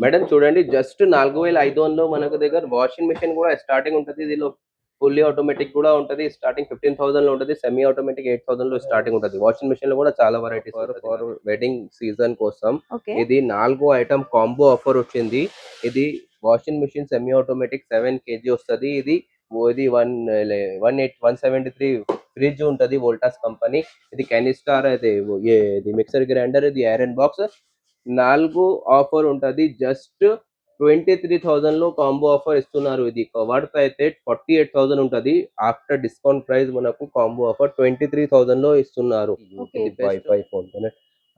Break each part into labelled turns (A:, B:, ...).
A: Madam చూడండి just 4500 మనకు దగ్గర వాషింగ్ మెషిన్ కూడా స్టార్టింగ్ ఉంటది. దీనిలో ఫుల్లీ ఆటోమేటిక్ కూడా ఉంటది. స్టార్టింగ్ 15,000 లో ఉంటది. సెమీ ఆటోమేటిక్ 8,000 లో స్టార్టింగ్ ఉంటది. వాషింగ్ మెషిన్ లో కూడా చాలా వెరైటీస్ ఫర్ వెడ్డింగ్ సీజన్ కోసం
B: ఓకే.
A: ఇది 4 ఐటమ్ కాంబో ఆఫర్ వచ్చింది. ఇది washing machine semi automatic 7 kg వస్తది. ఇది ఇది 173 ఫ్రిడ్జ్ ఉంటది వోల్టాస్ కంపెనీ. ఇది కెనిస్టార్ అయితే ఇది మిక్సర్ గ్రైండర్, ఇది ఐరన్ బాక్స్ 4 ఆఫర్ ఉంటది. జస్ట్ 23,000 లో కాంబో ఆఫర్ ఇస్తున్నారు. ఇది కవర్స్ అయితే 48,000 ఉంటది. ఆఫ్టర్ డిస్కౌంట్ ప్రైస్ మనకు కాంబో ఆఫర్ 23,000 లో ఇస్తున్నారు.
B: Okay.
A: ఇది వైఫై ఫోన్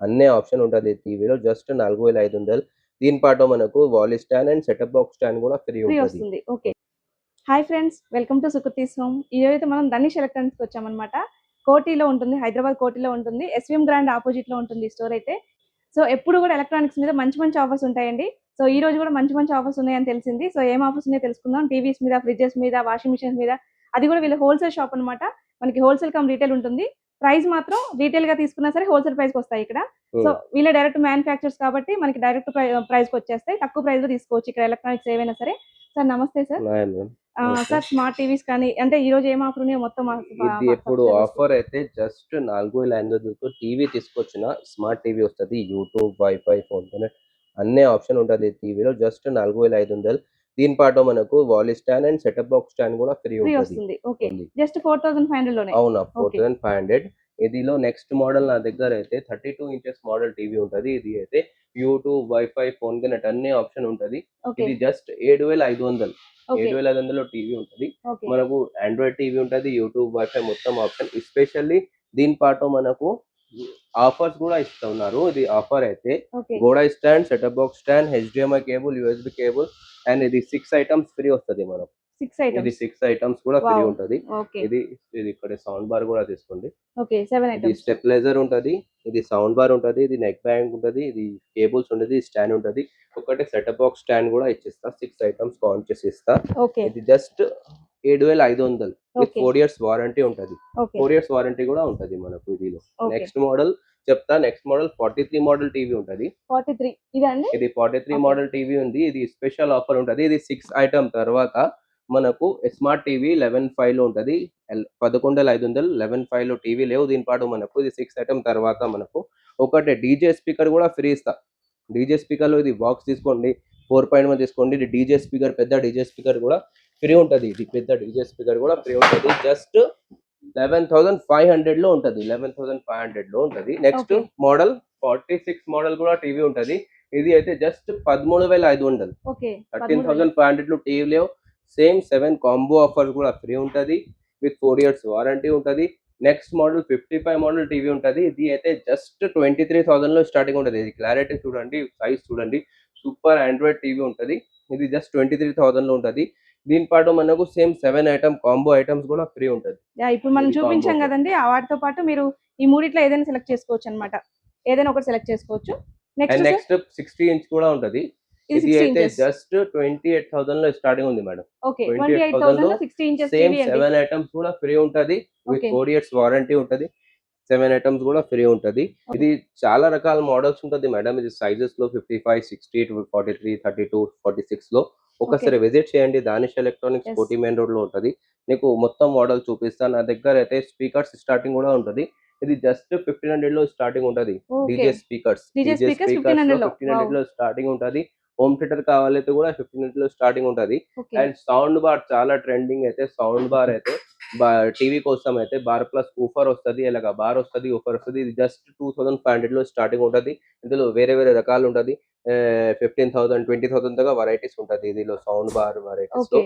A: అన్ని ఆప్షన్ ఉంటది టీవీలో. జస్ట్ 4,500. దీని పాటు మనకు wall stand and setup box stand కూడా ఫ్రీ
B: ఫ్రీ
A: ఉంటుంది.
B: వస్తుంది. Okay. Hi friends, welcome to Sukriti's home. ఈ రోజైతే మనం ధనిష్ ఎలక్ట్రానిక్స్కి వచ్చామన్నమాట. కోటిలో ఉంటుంది, హైదరాబాద్ కోటిలో ఉంటుంది. ఎస్విఎం గ్రాండ్ ఆపోజిట్ లో ఉంటుంది ఈ స్టోర్ అయితే. సో ఎప్పుడు కూడా ఎలక్ట్రానిక్స్ మీద మంచి మంచి ఆఫర్స్ ఉంటాయండి. సో ఈ రోజు కూడా మంచి మంచి ఆఫర్స్ ఉన్నాయని తెలిసింది. సో ఏం ఆఫర్స్ ఉన్నాయో తెలుసుకుందాం. టీవీస్ మీద, ఫ్రిడ్జెస్ మీద, వాషింగ్ మిషన్స్ మీద. అది కూడా వీళ్ళ హోల్సేల్ షాప్ అన్నమాట. మనకి హోల్సేల్ కమ్ రీటైల్ ఉంటుంది. ప్రైస్ మాత్రం రీటైల్ గా తీసుకున్నా సరే హోల్సేల్ ప్రైస్ కి వస్తాయి ఇక్కడ. సో వీళ్ళ డైరెక్ట్ మ్యానుఫ్యాక్చర్స్ కాబట్టి మనకి డైరెక్ట్ ప్రైస్ కి వచ్చేస్తాయి. తక్కువ ప్రైస్ లో తీసుకోవచ్చు ఇక్కడ ఎలక్ట్రానిక్స్ ఏవైనా సరే. సార్ నమస్తే సార్. సార్ స్మార్ట్ టీవీస్ కానీ అంటే ఈ రోజు ఏం ఆఫర్ ఉన్నాయో మొత్తం
A: ఇది ఎప్పుడు ఆఫర్ అయితే జస్ట్ 4,500 టీవీ తీసుకొచ్చిన స్మార్ట్ టీవీ వస్తుంది. యూట్యూబ్, వైఫై, ఫోన్ అన్ని ఆప్షన్ ఉంటుంది టీవీలో. జస్ట్ 4,500. దీని పాటు మనకు wall stand and setup box stand కూడా ఫ్రీ
B: వస్తుంది. ఓకే, జస్ట్ 4,500 లోనే.
A: అవునా, 4,500. ఇదిలో నెక్స్ట్ మోడల్ నా దగ్గర అయితే 32 ఇంచెస్ మోడల్ టీవీ ఉంటది. ఇది అయితే యూట్యూబ్, వైఫై, ఫోన్ కనెక్ట్ అన్ని ఆప్షన్ ఉంటది. ఇది జస్ట్ 7,500. 7,500 లో టీవీ ఉంటది. మనకు ఆండ్రాయిడ్ టీవీ ఉంటది, యూట్యూబ్, వైఫై మొత్తం ఆప్షన్. ఎస్పెషల్లీ దీని పాటు మనకు ఆఫర్స్ కూడా ఇస్తున్నారు. ఇది ఆఫర్ అయితే గోడా stand, setup box stand, HDMI cable, USB cable and ఇది 6 ఐటమ్స్ ఫ్రీ వస్తుంది మనకు. ఇది 6 ఐటమ్స్ కూడా ఫ్రీ ఉంటది. ఇది ఇక్కడ సౌండ్ బార్ కూడా తీసుకోండి. ఇది స్టెబిలైజర్ ఉంటది, ఇది సౌండ్ బార్ ఉంటది, ఇది నెక్ బ్యాంక్ ఉంటది, ఇది కేబుల్స్ ఉంటది, స్టాండ్ ఉంటది. ఒకటి సెటప్ బాక్స్ స్టాండ్ కూడా ఇచ్చిస్తా. 6 ఐటమ్స్ కౌంట్ చేసి ఇస్తా. ఇది జస్ట్ 7,500 విత్ 4 years వారంటీ ఉంటది. 4 years వారంటీ కూడా ఉంటది మనకు ఇదిలో. నెక్స్ట్ మోడల్ చెప్తా. నెక్స్ట్ మోడల్ 43 మోడల్ టీవీ ఉంటది. 43 ఇదండి. ఇది 43 మోడల్ టీవీ ఉంది. ఇది స్పెషల్ ఆఫర్ ఉంటది. ఇది 6 ఐటమ్ తర్వాత మనకు స్మార్ట్ టీవీ 11,500 లో ఉంటది. 11,500. 11,500 లో టీవీ లేవు. దీని పాటు మనకు ఇది 6 ఐటమ్ తర్వాత మనకు ఒకటి డీజే స్పీకర్ కూడా ఫ్రీ ఇస్తా. డీజే స్పీకర్ లో ఇది బాక్స్ తీసుకోండి, 4.1 తీసుకోండి. ఇది డీజే స్పీకర్, పెద్ద డీజే స్పీకర్ కూడా ఫ్రీ ఉంటది. ఇది పెద్ద డీజే స్పీకర్ కూడా ఫ్రీ ఉంటది. జస్ట్ 11,500 లో ఉంటది. 11,500 లో ఉంటది. నెక్స్ట్ మోడల్ 46 మోడల్ కూడా టీవీ ఉంటది. ఇది అయితే జస్ట్ 13,500. 13,500 లో టీవీ లేవు. సేమ్ 7 కాంబో ఆఫర్ కూడా ఫ్రీ ఉంటది. విత్ 4 years వారంటీ ఉంటది. నెక్స్ట్ మోడల్ 55 మోడల్ టీవీ ఉంటది. ఇది అయితే జస్ట్ 23,000 లో స్టార్టింగ్ ఉంటది. ఇది క్లారిటీ చూడండి, సైజ్ చూడండి, సూపర్ ఆండ్రాయిడ్ టీవీ ఉంటది. ఇది జస్ట్ 23,000 లో ఉంటది. దీని పాటు మనకు సేమ్ 7 ఐటమ్ కాంబో ఐటమ్స్ కూడా ఫ్రీ ఉంటది. ఇప్పుడు మనం చూపించాం కదండి, వాటితో పాటు మీరు ఈ మూడిట్లో ఏదైనా సెలెక్ట్ చేసుకోవచ్చు అన్నమాట. ఏదైనా ఒకటి సెలెక్ట్ చేసుకోవచ్చు. నెక్స్ట్ 60 ఇంచ్ కూడా ఉంటది. ఇది అయితే జస్ట్ 28,000 లో స్టార్టింగ్ ఉంది మేడం. 28,000 లో 60 ఇంచెస్ టీవీ. 7 ఐటమ్స్ కూడా ఫ్రీ ఉంటది. విత్ 4 years వారంటీ ఉంటది. 7 ఐటమ్స్ కూడా ఫ్రీ ఉంటది. ఇది చాలా రకాల మోడల్స్ ఉంటది మేడం. ఇది సైజెస్ లో 55, 60, 43, 32, 46 లో. ఒకసారి విజిట్ చేయండి. దానిష్ ఎలక్ట్రానిక్స్ కోటి మెయిన్ రోడ్ లో ఉంటది. నీకు మొత్తం మోడల్ చూపిస్తాను. నా దగ్గర అయితే స్పీకర్స్ స్టార్టింగ్ కూడా ఉంటది. ఇది జస్ట్ 1,500 లో స్టార్టింగ్ ఉంటది. డీజే స్పీకర్స్ 1,500 లో స్టార్టింగ్ ఉంటది. హోమ్ థియేటర్ కావాలైతే కూడా 1,500 లో స్టార్టింగ్ ఉంటది. అండ్ సౌండ్ బార్ చాలా ట్రెండింగ్ అయితే. సౌండ్ బార్ అయితే టీవీ కోసం అయితే బార్ ప్లస్ ఊఫర్ వస్తది. ఇలాగా బార్ వస్తది, ఊఫర్ వస్తది. ఇది జస్ట్ 2,500 లో స్టార్టింగ్ ఉంటది. ఇందులో వేరే వేరే రకాలు ఉంటది. 15,000, 20,000 దాకా వెరైటీస్ ఉంటది ఇదిలో సౌండ్ బార్ వెరైటీస్ లో.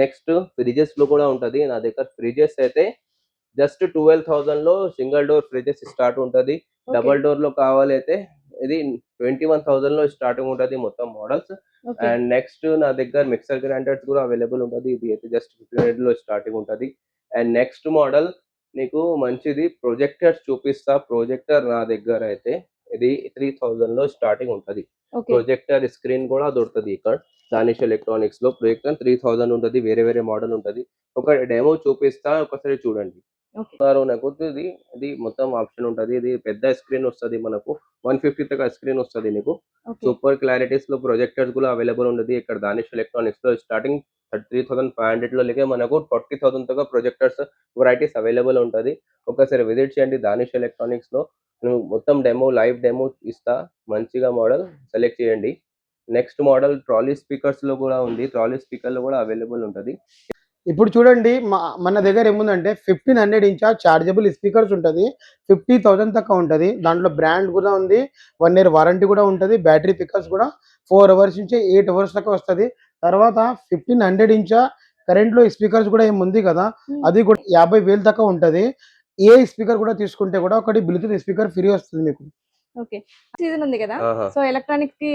A: నెక్స్ట్ ఫ్రిడ్జెస్ లో కూడా ఉంటది. నా దగ్గర ఫ్రిడ్జెస్ అయితే జస్ట్ 12,000 లో సింగిల్ డోర్ ఫ్రిడ్జెస్ స్టార్ట్ ఉంటది. డబుల్ డోర్ లో కావాలైతే ఇది 21,000 లో స్టార్టింగ్ ఉంటది మొత్తం మోడల్స్. అండ్ నెక్స్ట్ నా దగ్గర మిక్సర్ గ్రైండర్స్ కూడా అవైలబుల్ ఉంటది. ఇది అయితే జస్ట్ 1,500 లో స్టార్టింగ్ ఉంటది. అండ్ నెక్స్ట్ మోడల్ నీకు మంచిది ప్రొజెక్టర్స్ చూపిస్తా. ప్రొజెక్టర్ నా దగ్గర అయితే ఇది 3,000 లో స్టార్టింగ్ ఉంటది. ప్రొజెక్టర్ స్క్రీన్ కూడా దొరుకుతుంది ఇక్కడ దానిష్ ఎలక్ట్రానిక్స్ లో. ప్రొజెక్టర్ 3,000 ఉంటది. వేరే వేరే మోడల్ ఉంటది. ఒక డెమో చూపిస్తా, ఒకసారి చూడండి.
B: ఓకే.
A: నాకు ఇది ఇది మొత్తం ఆప్షన్ ఉంటది. ఇది పెద్ద స్క్రీన్ వస్తది మనకు. 150 తగ్గ స్క్రీన్ వస్తది నీకు.
B: ఓకే.
A: సూపర్ క్లారిటీస్‌లో ప్రొజెక్టర్స్ కూడా అవైలబుల్ ఉన్నది. ఇక్కడ దానిష్ ఎలక్ట్రానిక్స్‌లో స్టార్టింగ్ 3500లో లేకే మనకు 40,000 తగ్గ ప్రొజెక్టర్స్ వెరైటీస్ అవైలబుల్ ఉంటది. ఒకసారి విజిట్ చేయండి దానిష్ ఎలక్ట్రానిక్స్‌లో. మొత్తం డెమో, లైవ్ డెమో ఇస్తా. మంచిగా మోడల్ సెలెక్ట్ చేయండి. నెక్స్ట్ మోడల్ ట్రాలీ స్పీకర్స్‌లో కూడా ఉంది. ట్రాలీ స్పీకర్‌లో కూడా అవైలబుల్ ఉంటది.
C: ఇప్పుడు చూడండి మన దగ్గర ఏముందంటే 1500 ఇంచ్ చార్జబుల్ స్పీకర్స్ ఉంటుంది. 50,000 దాకా ఉంటుంది. దాంట్లో బ్రాండ్ కూడా ఉంది. 1 ఇయర్ వారంటీ కూడా ఉంటుంది. బ్యాటరీ పికప్స్ కూడా 4 అవర్స్ నుంచి 8 అవర్స్ దాకా వస్తుంది. తర్వాత 1500 ఇంచ్ కరెంట్లో స్పీకర్స్ కూడా ఏముంది కదా, అది కూడా 50,000 దాకా ఉంటుంది. ఏ స్పీకర్ కూడా తీసుకుంటే కూడా ఒకటి బ్లూటూత్ స్పీకర్ ఫ్రీ వస్తుంది మీకు.
B: ఓకే. సీజన్ ఉంది కదా,
A: ఆహా!
B: సో ఎలక్ట్రానిక్స్ కి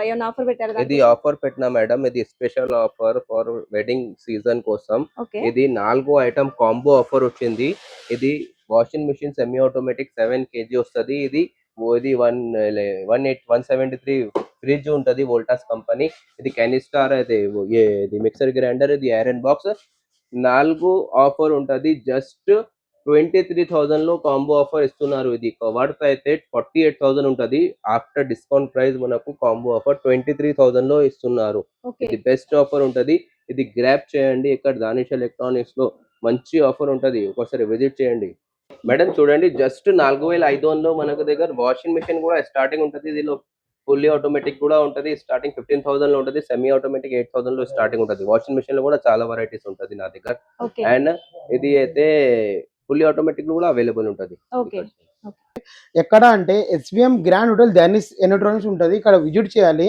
B: ఏమైనా ఆఫర్ పెట్టారా
A: ఇది
B: దానికోసం?
A: ఆఫర్ పెట్టినా మేడం. ఇది special offer for wedding season కోసం.
B: ఓకే.
A: ఇది 4 ఐటమ్ కాంబో ఆఫర్ వచ్చింది. ఇది washing machine semi automatic 7 KG వస్తది. ఇది 173 ఫ్రిడ్జ్ ఉంటది వోల్టాస్ కంపెనీ. ఇది కెనిస్టార్ అయితే ఇది మిక్సర్ గ్రైండర్, ఇది ఐరన్ బాక్స్. 4 ఆఫర్ ఉంటది. జస్ట్ 23,000లో కాంబో ఆఫర్ ఇస్తున్నారు. ఇది వర్త్ అయితే 48,000 ఉంటది. ఆఫ్టర్ డిస్కౌంట్ ప్రైస్ మనకు కాంబో ఆఫర్ 23,000లో ఇస్తున్నారు.
B: ఓకే.
A: ఇది బెస్ట్ ఆఫర్ ఉంటది. ఇది గ్రాబ్ చేయండి. ఇక్కడ దానిష్ ఎలక్ట్రానిక్స్‌లో మంచి ఆఫర్ ఉంటది. ఒకసారి విజిట్ చేయండి. మేడం చూడండి, జస్ట్ 4,500లో మనకు దగ్గర వాషింగ్ మెషిన్ కూడా స్టార్టింగ్ ఉంటది. దీనిలో ఫుల్లీ ఆటోమేటిక్ కూడా ఉంటది. స్టార్టింగ్ 15,000లో ఉంటది. సెమీ ఆటోమేటిక్ 8,000లో స్టార్టింగ్ ఉంటది. వాషింగ్ మెషిన్‌లో కూడా చాలా వెరైటీస్ ఉంటది నా దగ్గర.
B: ఓకే.
A: అండ్ ఇది అయితే ఫుల్లీ ఆటోమేటిక్ కూడా అవైలబుల్ ఉంటది.
B: ఓకే.
C: ఎక్కడ అంటే SVM grand hotel Danish electronics ఉంటుంది. ఇక్కడ విజిట్ చేయాలి.